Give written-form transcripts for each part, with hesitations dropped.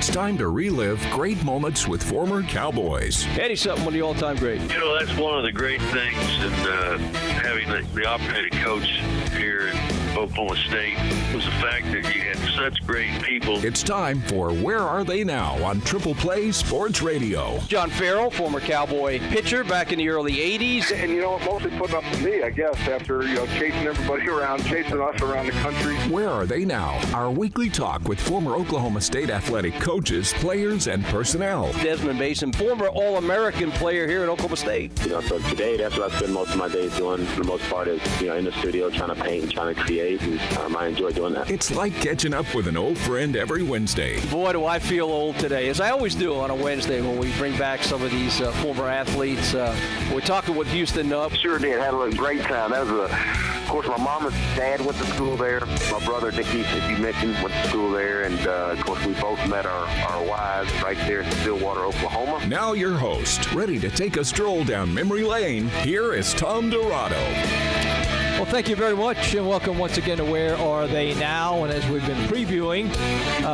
It's time to relive great moments with former Cowboys. Eddie Sutton, one of the all-time greats. You know, that's one of the great things in having the opportunity to coach here at Oklahoma State was the fact that you had such great people. It's time for Where Are They Now on Triple Play Sports Radio. John Farrell, former Cowboy pitcher back in the early 80s. And, mostly putting up with me, I guess, after, chasing everybody around, chasing us around the country. Where Are They Now? Our weekly talk with former Oklahoma State athletic coaches, players, and personnel. Desmond Mason, former All-American player here at Oklahoma State. So today, that's what I spend most of my days doing. For the most part is, in the studio, trying to paint, trying to create, and I enjoy doing that. It's like catching up with an old friend every Wednesday. Boy, do I feel old today, as I always do on a Wednesday when we bring back some of these former athletes. We're talking with Houston Nubb. Sure did. Had a great time. That was of course, my mom and dad went to school there. My brother, Dickie, as you mentioned, went to school there. And, of course, we both met our wives right there in Stillwater, Oklahoma. Now your host, ready to take a stroll down memory lane, here is Tom Dirato. Well, thank you very much, and welcome once again to Where Are They Now? And as we've been previewing,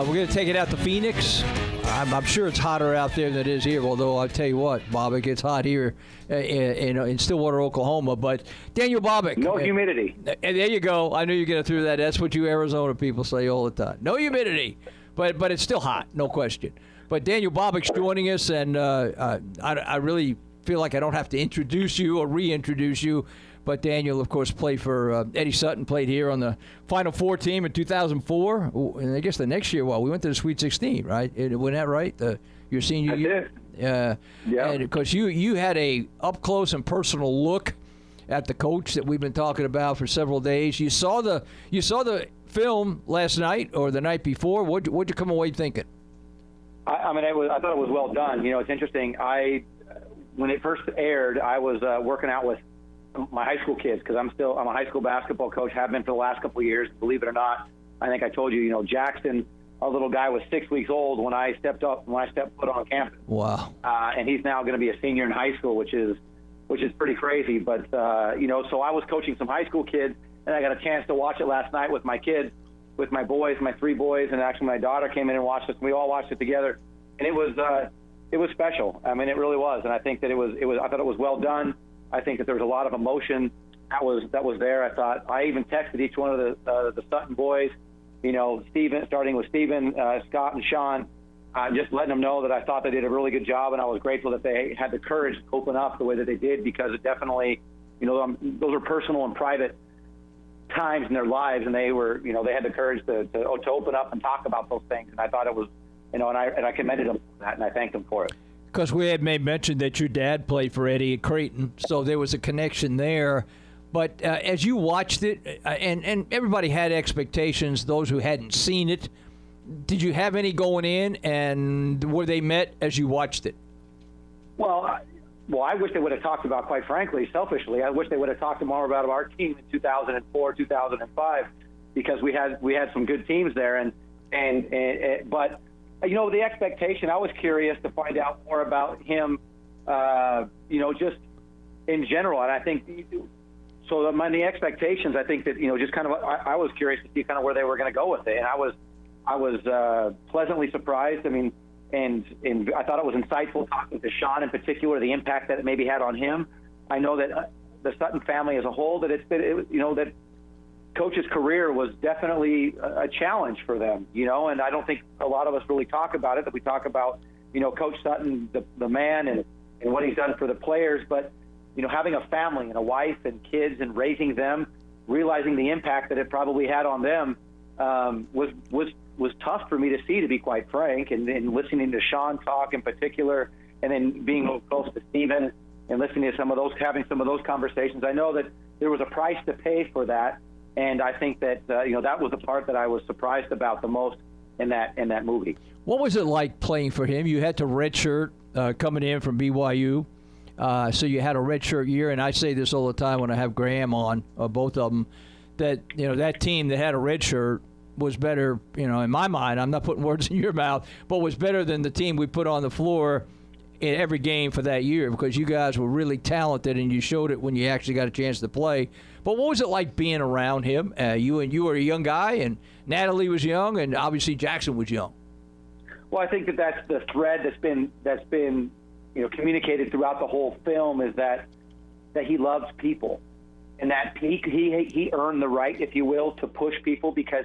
we're going to take it out to Phoenix. I'm sure it's hotter out there than it is here, although I'll tell you what, Bobik, it's hot here in Stillwater, Oklahoma. But Daniel Bobik. No humidity. And there you go. I knew you were going to throw that. That's what you Arizona people say all the time. No humidity, but it's still hot, no question. But Daniel Bobik's joining us, and I really feel like I don't have to introduce you or reintroduce you. But Daniel, of course, played for Eddie Sutton, played here on the Final Four team in 2004. And I guess the next year, we went to the Sweet 16, right? Wasn't that right? Your senior year? Yeah. And because you had a up-close and personal look at the coach that we've been talking about for several days. You saw the film last night or the night before. What'd you come away thinking? I thought it was well done. It's interesting. When it first aired, I was working out with my high school kids because I'm a high school basketball coach, have been for the last couple of years. Believe it or not, I think I told you, Jackson, our little guy, was 6 weeks old when I stepped foot on campus. Wow. And he's now going to be a senior in high school, which is pretty crazy. But so I was coaching some high school kids, and I got a chance to watch it last night with my kids, with my boys, my three boys, and actually my daughter came in and watched it. And we all watched it together, and it was special. I mean, it really was, and I think that I thought it was well done. I think that there was a lot of emotion that was there. I even texted each one of the Sutton boys, Stephen, starting with Stephen, Scott, and Sean, just letting them know that I thought they did a really good job, and I was grateful that they had the courage to open up the way that they did, because it definitely, those are personal and private times in their lives, and they were, they had the courage to open up and talk about those things, and I thought it was, and I commended them for that, and I thanked them for it. Because we had made mention that your dad played for Eddie at Creighton, so there was a connection there. But as you watched it, and everybody had expectations, those who hadn't seen it, did you have any going in, and were they met as you watched it? Well, I wish they would have talked about, quite frankly, selfishly, I wish they would have talked more about our team in 2004, 2005, because we had some good teams there, but. The expectation, I was curious to find out more about him, just in general. And I think, so the expectations, I think that, just kind of, I was curious to see kind of where they were going to go with it. And I was pleasantly surprised. I mean, and I thought it was insightful talking to Sean in particular, the impact that it maybe had on him. I know that the Sutton family as a whole, that that Coach's career was definitely a challenge for them, and I don't think a lot of us really talk about it, that we talk about, Coach Sutton, the man, and what he's done for the players, but, having a family and a wife and kids and raising them, realizing the impact that it probably had on them, was tough for me to see, to be quite frank, and listening to Sean talk in particular, and then being close to Stephen and listening to having some of those conversations. I know that there was a price to pay for that. And I think that that was the part that I was surprised about the most in that movie. What was it like playing for him? You had to redshirt coming in from BYU, so you had a redshirt year. And I say this all the time when I have Graham on, both of them, that that team that had a redshirt was better. In my mind, I'm not putting words in your mouth, but was better than the team we put on the floor in every game for that year, because you guys were really talented and you showed it when you actually got a chance to play. But what was it like being around him? You were a young guy, and Natalie was young, and obviously Jackson was young. Well, I think that's the thread that's been communicated throughout the whole film, is that he loves people, and that he earned the right, if you will, to push people because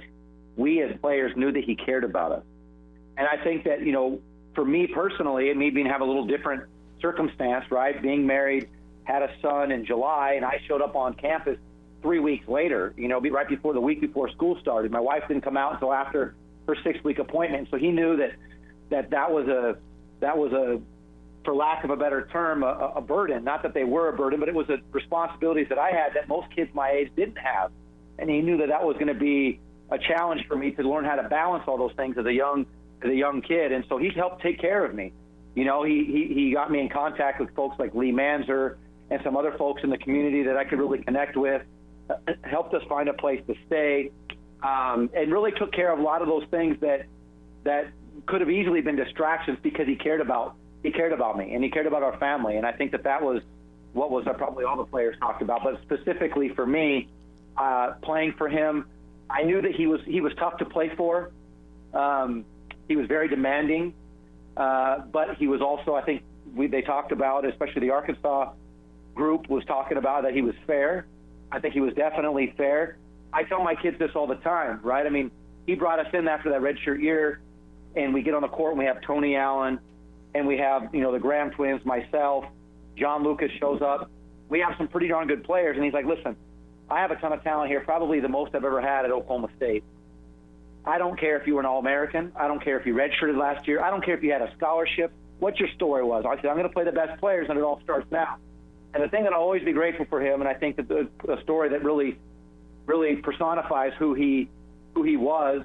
we as players knew that he cared about us. And I think that, for me personally, and me being have a little different circumstance, right? Being married, had a son in July, and I showed up on campus 3 weeks later, right before the week before school started. My wife didn't come out until after her 6-week appointment. So he knew that was a, for lack of a better term, a burden. Not that they were a burden, but it was a responsibilities that I had that most kids my age didn't have. And he knew that was going to be a challenge for me to learn how to balance all those things as a young kid. And so he helped take care of me. He got me in contact with folks like Lee Manzer and some other folks in the community that I could really connect with, helped us find a place to stay, and really took care of a lot of those things that could have easily been distractions because he cared about me, and he cared about our family. And I think that was what was probably all the players talked about. But specifically for me, playing for him, I knew that he was tough to play for. He was very demanding, but he was also, I think they talked about, especially the Arkansas group was talking about, that he was fair. I think he was definitely fair. I tell my kids this all the time, right? I mean, he brought us in after that redshirt year, and we get on the court and we have Tony Allen, and we have, the Graham twins, myself, John Lucas shows up. We have some pretty darn good players, and he's like, listen, I have a ton of talent here, probably the most I've ever had at Oklahoma State. I don't care if you were an All-American. I don't care if you redshirted last year. I don't care if you had a scholarship, what your story was. I said, I'm going to play the best players, and it all starts now. And the thing that I'll always be grateful for him, and I think that the story that really personifies who he was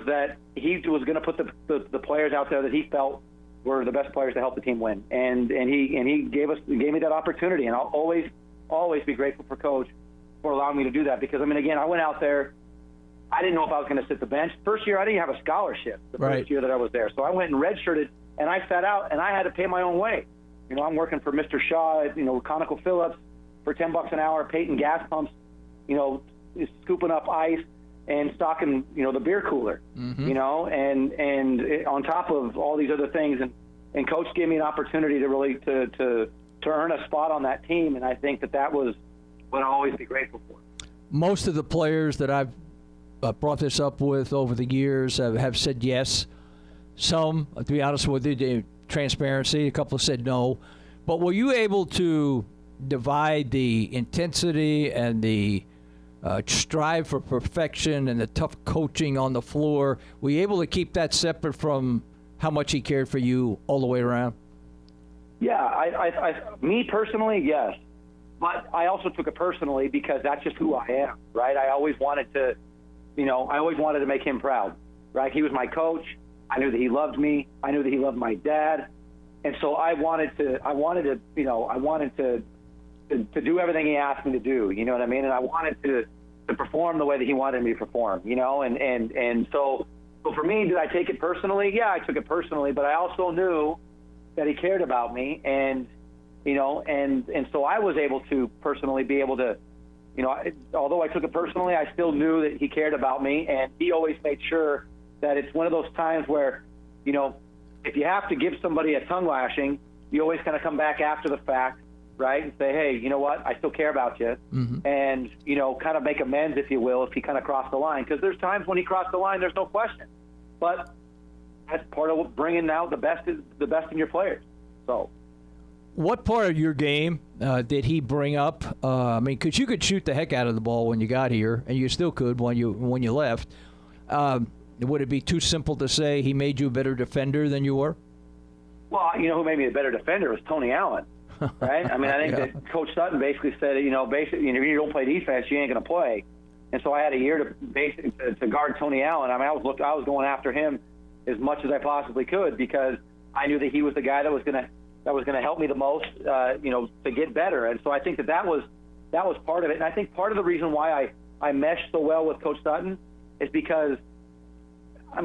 that he was going to put the players out there that he felt were the best players to help the team win. And he gave me that opportunity, and I'll always be grateful for Coach for allowing me to do that, because again, I went out there, I didn't know if I was going to sit the bench. First year I didn't have a scholarship first year that I was there. So I went and redshirted, and I sat out, and I had to pay my own way. I'm working for Mr. Shaw, ConocoPhillips for $10 an hour, Peyton gas pumps, scooping up ice and stocking, the beer cooler, and on top of all these other things. And Coach gave me an opportunity to really to earn a spot on that team. And I think that was what I'll always be grateful for. Most of the players that I've brought this up with over the years have said yes. Some, to be honest with you, transparency, a couple said no. But were you able to divide the intensity and the strive for perfection and the tough coaching on the floor? Were you able to keep that separate from how much he cared for you all the way around? Yeah, me personally, yes. But I also took it personally because that's just who I am, right? I always wanted to, make him proud, right? He was my coach. I knew that he loved me. I knew that he loved my dad. And so I wanted to do everything he asked me to do, you know what I mean? And I wanted to perform the way that he wanted me to perform, and so for me, did I take it personally? Yeah, I took it personally, but I also knew that he cared about me, and so I was able to personally be able to, although I took it personally, I still knew that he cared about me, and he always made sure that it's one of those times where, if you have to give somebody a tongue lashing, you always kind of come back after the fact, right, and say, hey, you know what, I still care about you, and, kind of make amends, if you will, if he kind of crossed the line. Because there's times when he crossed the line, there's no question. But that's part of bringing out the best in your players. So, what part of your game did he bring up? Because you could shoot the heck out of the ball when you got here, and you still could when you left. Would it be too simple to say he made you a better defender than you were? Well, who made me a better defender was Tony Allen, right? I think that Coach Sutton basically said, if you don't play defense, you ain't going to play. And so I had a year to guard Tony Allen. I was going after him as much as I possibly could because I knew that he was the guy that was going to help me the most, to get better. And so I think that was part of it. And I think part of the reason why I meshed so well with Coach Sutton is because,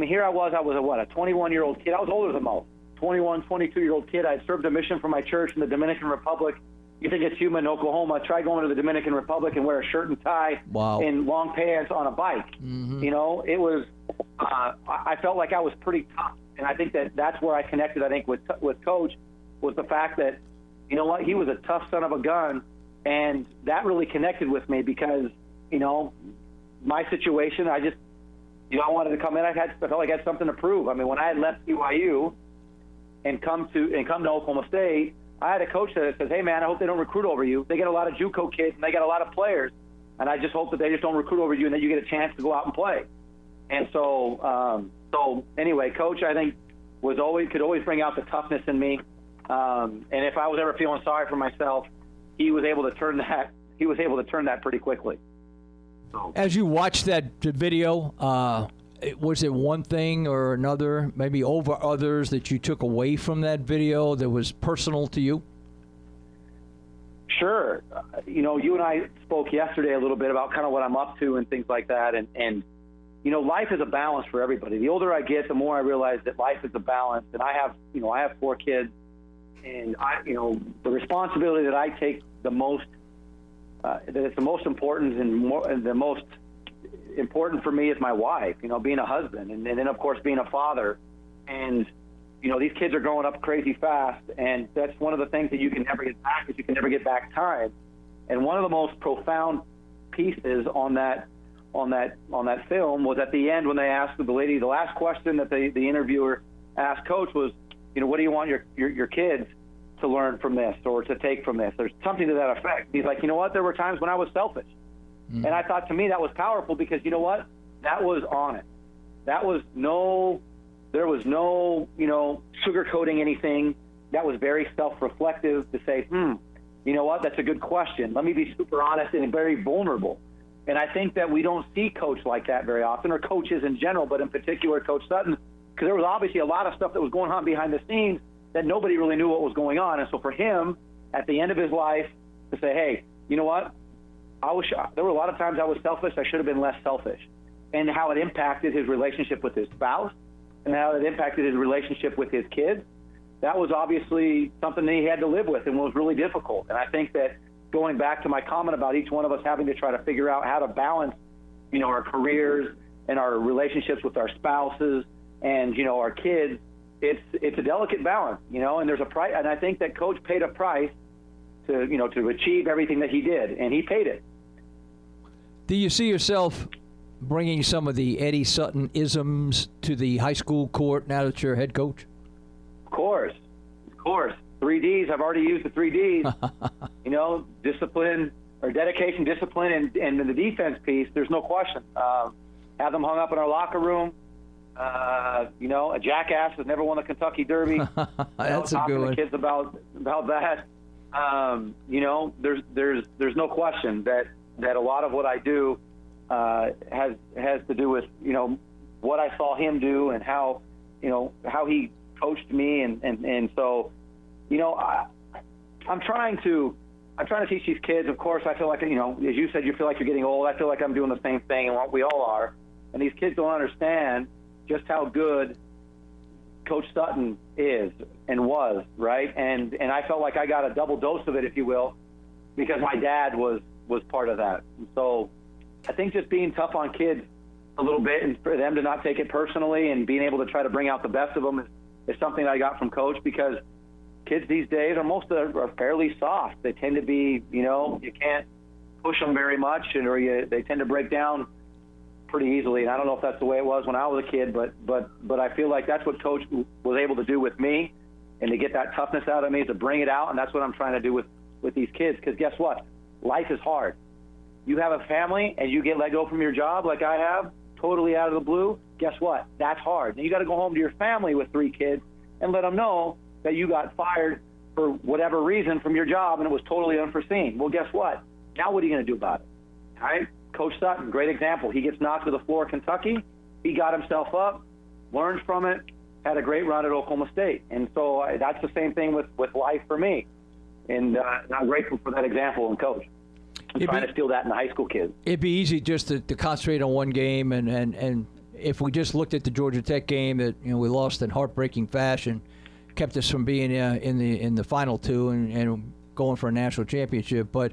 here I was a 21-year-old kid. I was older than most. 21, 22-year-old kid. I had served a mission for my church in the Dominican Republic You think it's human in Oklahoma? Try going to the Dominican Republic and wear a shirt and tie and long pants on a bike. You know, it was. I felt like I was pretty tough, and I think that's where I connected. I think with Coach was the fact that, you know what, he was a tough son of a gun, and that really connected with me because, you know, my situation. I just, you know, I wanted to come in. I felt like I had something to prove. I mean, when I had left BYU and come to Oklahoma State, I had a coach that says, "Hey, man, I hope they don't recruit over you. They get a lot of JUCO kids and they got a lot of players, and I just hope that they just don't recruit over you and that you get a chance to go out and play." And so, anyway, Coach, I think could always bring out the toughness in me. And if I was ever feeling sorry for myself, he was able to turn that. He was able to turn that pretty quickly. So. As you watched that video, was it one thing or another, maybe over others, that you took away from that video that was personal to you? Sure. You know, you and I spoke yesterday a little bit about kind of what I'm up to and things like that. And you know, life is a balance for everybody. The older I get, the more I realize that life is a balance. And I have 4 kids, and the responsibility that I take the most, that it's the most important and the most important for me is my wife, you know, being a husband, and then of course being a father. And, you know, these kids are growing up crazy fast, and that's one of the things that you can never get back, is you can never get back time. And one of the most profound pieces on that film was at the end when they asked the lady, the last question that the interviewer asked Coach was, you know, what do you want your kids to learn from this or to take from this? There's something to that effect. He's like, you know what, there were times when I was selfish. And I thought, to me, that was powerful because, you know what, that was honest. There was no, you know, sugarcoating anything. That was very self-reflective to say, you know what, that's a good question. Let me be super honest and very vulnerable. And I think that we don't see Coach like that very often, or coaches in general, but in particular Coach Sutton, because there was obviously a lot of stuff that was going on behind the scenes that nobody really knew what was going on. And so for him, at the end of his life, to say, hey, you know what, there were a lot of times I was selfish. I should have been less selfish. And how it impacted his relationship with his spouse and how it impacted his relationship with his kids, that was obviously something that he had to live with and was really difficult. And I think that going back to my comment about each one of us having to try to figure out how to balance, you know, our careers and our relationships with our spouses and, you know, our kids, it's a delicate balance, you know, and there's a price. And I think that Coach paid a price to, you know, to achieve everything that he did, and he paid it. Do you see yourself bringing some of the Eddie Sutton isms to the high school court now that you're head coach? Of course. 3 Ds. I've already used the 3 Ds. You know, discipline or dedication, discipline, and the defense piece. There's no question. Have them hung up in our locker room. You know, a jackass has never won the Kentucky Derby. That's a good one. Talking to kids about that. You know, there's no question that a lot of what I do has to do with, you know, what I saw him do and how, you know, how he coached me, and so, you know, I'm trying to teach these kids. Of course, I feel like, you know, as you said, you feel like you're getting old. I feel like I'm doing the same thing, and we all are. And these kids don't understand just how good Coach Sutton is and was, right? And I felt like I got a double dose of it, if you will, because my dad was part of that. And so I think just being tough on kids a little bit and for them to not take it personally and being able to try to bring out the best of them is something I got from Coach, because kids these days are fairly soft. They tend to be, you know, you can't push them very much, they tend to break down pretty easily. And I don't know if that's the way it was when I was a kid, but I feel like that's what Coach was able to do with me, and to get that toughness out of me, to bring it out. And that's what I'm trying to do with these kids, because guess what? Life is hard. You have a family and you get let go from your job like I have, totally out of the blue. Guess what? That's hard. Now you got to go home to your family with 3 kids and let them know that you got fired for whatever reason from your job and it was totally unforeseen. Well, guess what? Now what are you going to do about it? All right? Coach Sutton, great example. He gets knocked to the floor at Kentucky. He got himself up, learned from it, had a great run at Oklahoma State. And so that's the same thing with life for me. And I'm grateful for that example and Coach. I'm trying to steal that in the high school kids. It'd be easy just to concentrate on one game, and if we just looked at the Georgia Tech game that, you know, we lost in heartbreaking fashion, kept us from being in the final 2, and going for a national championship. But,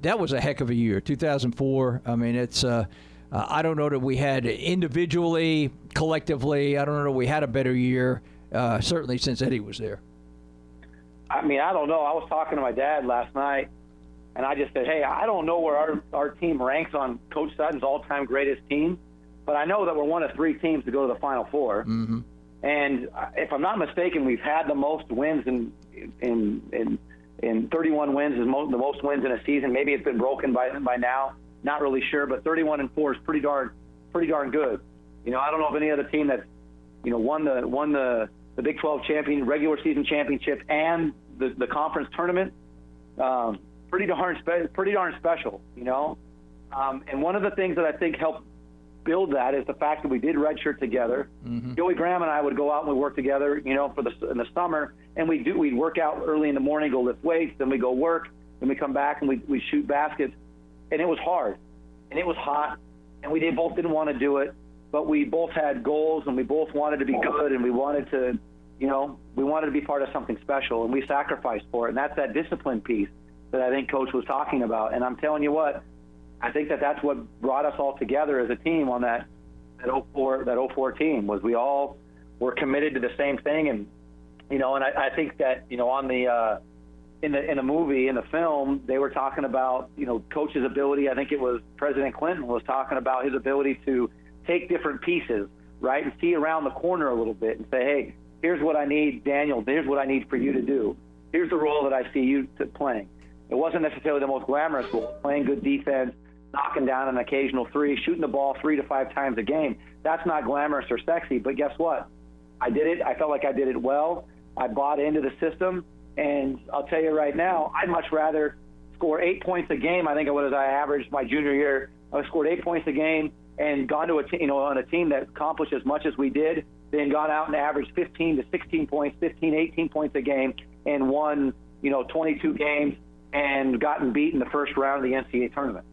that was a heck of a year, 2004. I mean, it's I don't know that we had individually, collectively, I don't know that we had a better year, certainly since Eddie was there. I mean, I don't know. I was talking to my dad last night, and I just said, hey, I don't know where our team ranks on Coach Sutton's all-time greatest team, but I know that we're one of 3 teams to go to the Final Four. Mm-hmm. And if I'm not mistaken, we've had the most wins in 31 wins is the most wins in a season. Maybe it's been broken by now. Not really sure, but 31-4 is pretty darn good. I don't know of any other team that's won the Big 12 regular season championship and the conference tournament. Pretty darn special. And one of the things that I think helped build that is the fact that we did redshirt together. Mm-hmm. Joey Graham and I would go out and we work together, in the summer, and we'd work out early in the morning, go lift weights, then we go work, then we come back and we shoot baskets, and it was hard, and it was hot, and we both didn't want to do it, but we both had goals, and we both wanted to be good, and we wanted to, be part of something special, and we sacrificed for it, and that's that discipline piece that I think Coach was talking about, and I'm telling you what, I think that's what brought us all together as a team on that 04 team was we all were committed to the same thing. And, and I think that, on the, in the movie, in the film, they were talking about, Coach's ability. I think it was President Clinton was talking about his ability to take different pieces, right, and see around the corner a little bit and say, hey, here's what I need, Daniel, here's what I need for you to do. Here's the role that I see you playing. It wasn't necessarily the most glamorous role, playing good defense, knocking down an occasional 3, shooting the ball 3 to 5 times a game. That's not glamorous or sexy, but guess what? I did it. I felt like I did it well. I bought into the system, and I'll tell you right now, I'd much rather score 8 points a game. I think it was I averaged my junior year. I scored 8 points a game and gone to on a team that accomplished as much as we did, then gone out and averaged 15 to 16 points, 15, 18 points a game, and won 22 games and gotten beat in the first round of the NCAA tournament.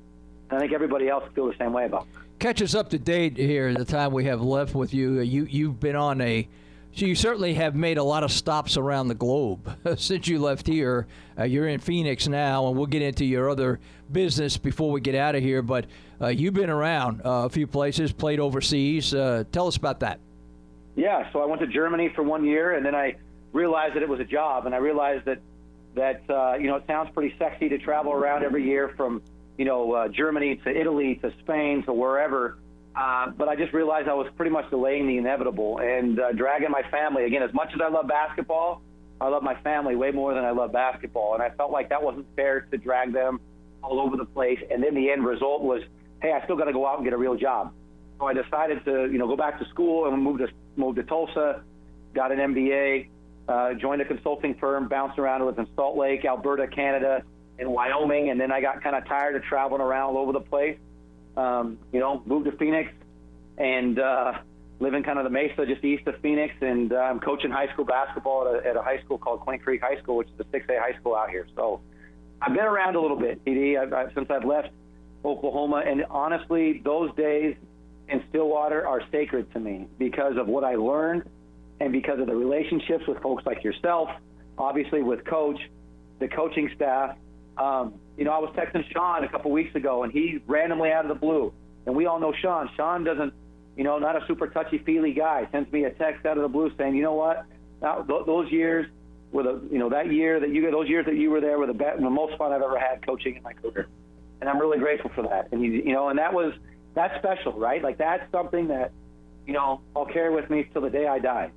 I think everybody else feel the same way about it. Catch us up to date here the time we have left with you. You've been on so you certainly have made a lot of stops around the globe since you left here. You're in Phoenix now, and we'll get into your other business before we get out of here. But you've been around a few places, played overseas. Tell us about that. Yeah, so I went to Germany for 1 year, and then I realized that it was a job, and I realized that it sounds pretty sexy to travel around every year from Germany to Italy to Spain to wherever. But I just realized I was pretty much delaying the inevitable and dragging my family. Again, as much as I love basketball, I love my family way more than I love basketball. And I felt like that wasn't fair to drag them all over the place. And then the end result was, hey, I still got to go out and get a real job. So I decided to, go back to school and moved to Tulsa, got an MBA, joined a consulting firm, bounced around with in Salt Lake, Alberta, Canada, in Wyoming, and then I got kind of tired of traveling around all over the place. Moved to Phoenix and living kind of the Mesa just east of Phoenix, and I'm coaching high school basketball at a high school called Quaint Creek High School, which is a 6A high school out here. So I've been around a little bit, TD, since I've left Oklahoma, and honestly, those days in Stillwater are sacred to me because of what I learned and because of the relationships with folks like yourself, obviously with Coach, the coaching staff. I was texting Sean a couple weeks ago, and he randomly out of the blue, and we all know Sean. Sean doesn't, not a super touchy-feely guy, sends me a text out of the blue saying, you know what, those years were those years that you were there were the most fun I've ever had coaching in my career, and I'm really grateful for that. And and that's special, right? Like that's something that I'll carry with me till the day I die.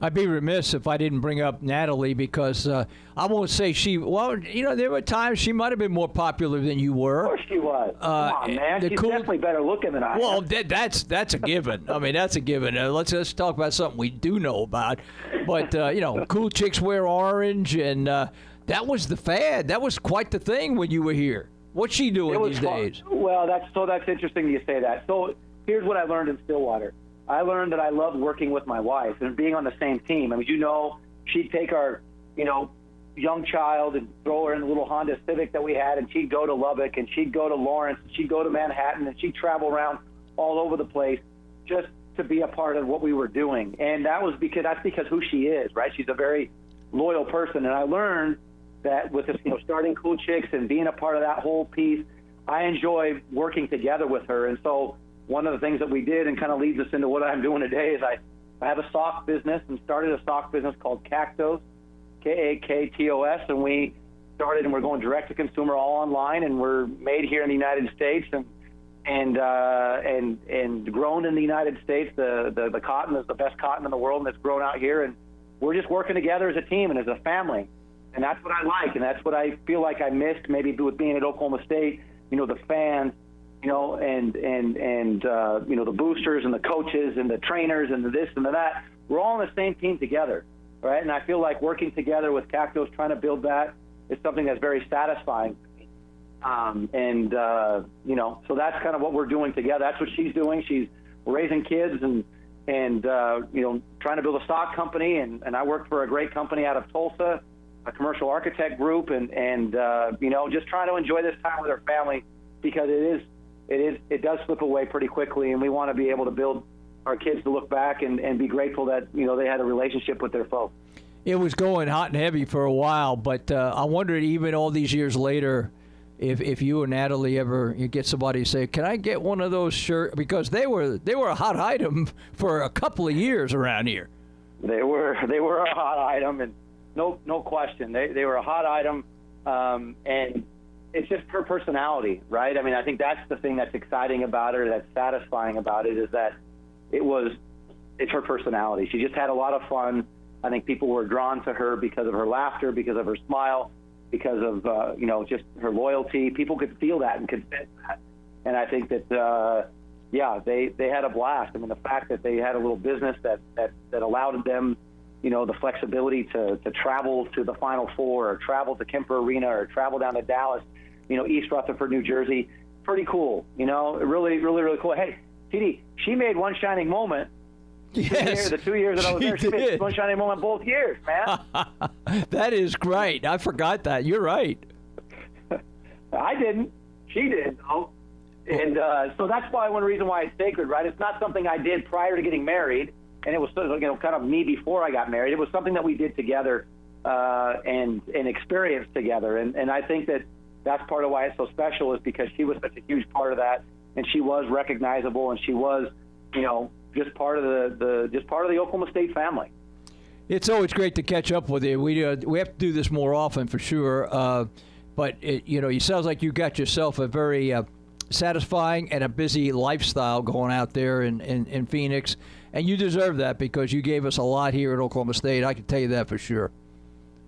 I'd be remiss if I didn't bring up Natalie because I won't say there were times she might have been more popular than you were. Of course she was. Come on, man. She's definitely better looking than I am. Well, that's a given. I mean, that's a given. Let's talk about something we do know about. But, cool chicks wear orange, and that was the fad. That was quite the thing when you were here. What's she doing these days? Well, that's interesting you say that. So here's what I learned in Stillwater. I learned that I loved working with my wife and being on the same team. I mean, she'd take our, young child and throw her in the little Honda Civic that we had, and she'd go to Lubbock, and she'd go to Lawrence, and she'd go to Manhattan, and she'd travel around all over the place just to be a part of what we were doing. And that's because who she is, right? She's a very loyal person. And I learned that with this, starting Cool Chicks and being a part of that whole piece, I enjoy working together with her. And so one of the things that we did, and kind of leads us into what I'm doing today, is I have a sock business and started a sock business called Cactos, Kaktos, and we started, and we're going direct to consumer, all online, and we're made here in the United States and grown in the United States. The cotton is the best cotton in the world, and it's grown out here, and we're just working together as a team and as a family. And that's what I like, and that's what I feel like I missed maybe with being at Oklahoma State. The fans, and the boosters and the coaches and the trainers and the this and the that. We're all on the same team together, right? And I feel like working together with Cactos, trying to build that, is something that's very satisfying. So that's kind of what we're doing together. That's what she's doing. She's raising kids and trying to build a stock company. And I work for a great company out of Tulsa, a commercial architect group, and just trying to enjoy this time with our family, because it does slip away pretty quickly, and we want to be able to build our kids to look back and be grateful that they had a relationship with their folks. It was going hot and heavy for a while, but I wondered, even all these years later, if you or Natalie ever get somebody to say, "Can I get one of those shirts?" Because they were a hot item for a couple of years around here. They were a hot item, and no question, they were a hot item, and it's just her personality, right? I mean, I think that's the thing that's exciting about her, that's satisfying about it, is that it's her personality. She just had a lot of fun. I think people were drawn to her because of her laughter, because of her smile, because of just her loyalty. People could feel that and could sense that. And I think that they had a blast. I mean, the fact that they had a little business that allowed them, the flexibility to travel to the Final Four, or travel to Kemper Arena, or travel down to Dallas, East Rutherford, New Jersey. Pretty cool. Really, really, really cool. Hey, TD, she made one shining moment. Yes, the 2 years that I was there, she made one shining moment both years, man. That is great. I forgot that. You're right. I didn't. She did, though. And so that's one reason why it's sacred, right? It's not something I did prior to getting married, and it was kind of me before I got married. It was something that we did together and experienced together. And I think that's part of why it's so special, is because she was such a huge part of that, and she was recognizable, and she was, just part of the Oklahoma State family. It's always great to catch up with you. We have to do this more often for sure. But it sounds like you got yourself a very satisfying and a busy lifestyle going out there in Phoenix, and you deserve that, because you gave us a lot here at Oklahoma State. I can tell you that for sure.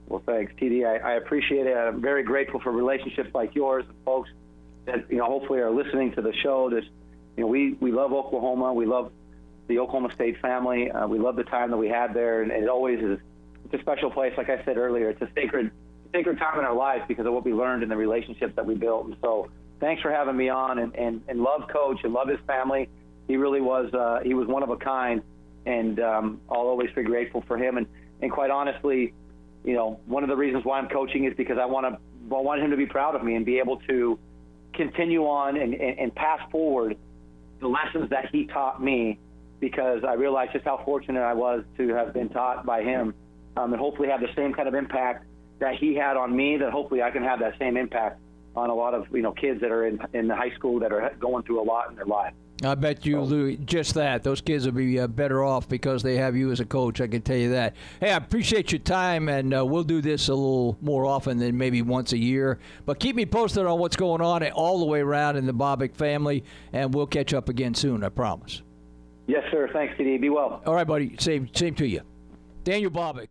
Well, thanks, TD. I appreciate it. I'm very grateful for relationships like yours and folks that hopefully are listening to the show. We love Oklahoma. We love the Oklahoma State family. We love the time that we had there, and it always is. It's a special place. Like I said earlier, it's a sacred time in our lives because of what we learned and the relationships that we built. And so, thanks for having me on, and love Coach and love his family. He really was. He was one of a kind, and I'll always be grateful for him. And quite honestly, one of the reasons why I'm coaching is because I want him to be proud of me and be able to continue on and pass forward the lessons that he taught me, because I realized just how fortunate I was to have been taught by him, and hopefully have the same kind of impact that he had on me, that hopefully I can have that same impact on a lot of kids that are in the high school that are going through a lot in their life. I bet you, Lou, just that. Those kids will be better off because they have you as a coach, I can tell you that. Hey, I appreciate your time, and we'll do this a little more often than maybe once a year. But keep me posted on what's going on all the way around in the Bobik family, and we'll catch up again soon, I promise. Yes, sir. Thanks, TD. Be well. All right, buddy. Same to you. Daniel Bobik.